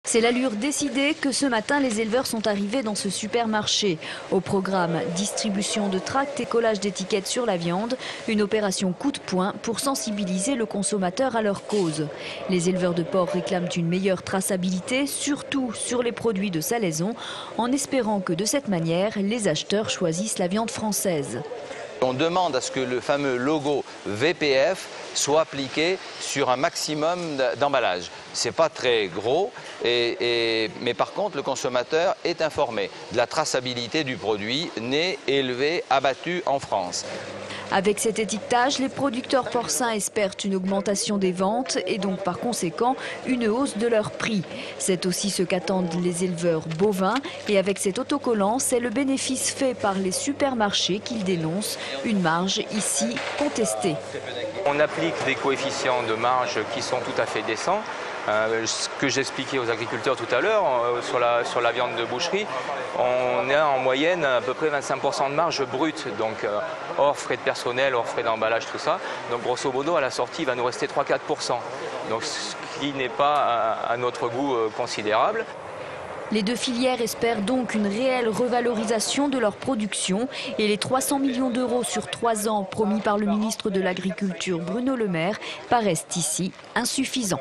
C'est l'allure décidée que ce matin les éleveurs sont arrivés dans ce supermarché. Au programme, distribution de tracts et collage d'étiquettes sur la viande, une opération coup de poing pour sensibiliser le consommateur à leur cause. Les éleveurs de porc réclament une meilleure traçabilité, surtout sur les produits de salaison, en espérant que de cette manière, les acheteurs choisissent la viande française. On demande à ce que le fameux logo VPF soit appliqué sur un maximum d'emballages. Ce n'est pas très gros, mais par contre le consommateur est informé de la traçabilité du produit né, élevé, abattu en France. Avec cet étiquetage, les producteurs porcins espèrent une augmentation des ventes et donc par conséquent une hausse de leur prix. C'est aussi ce qu'attendent les éleveurs bovins et avec cet autocollant, c'est le bénéfice fait par les supermarchés qu'ils dénoncent, une marge ici contestée. On applique des coefficients de marge qui sont tout à fait décents. Ce que j'expliquais aux agriculteurs tout à l'heure, sur la viande de boucherie, on a en moyenne à peu près 25% de marge brute, donc hors frais de personnel, hors frais d'emballage, tout ça. Donc grosso modo, à la sortie, il va nous rester 3-4%. Donc ce qui n'est pas à notre goût considérable. Les deux filières espèrent donc une réelle revalorisation de leur production et les 300 millions d'euros sur 3 ans promis par le ministre de l'Agriculture Bruno Le Maire paraissent ici insuffisants.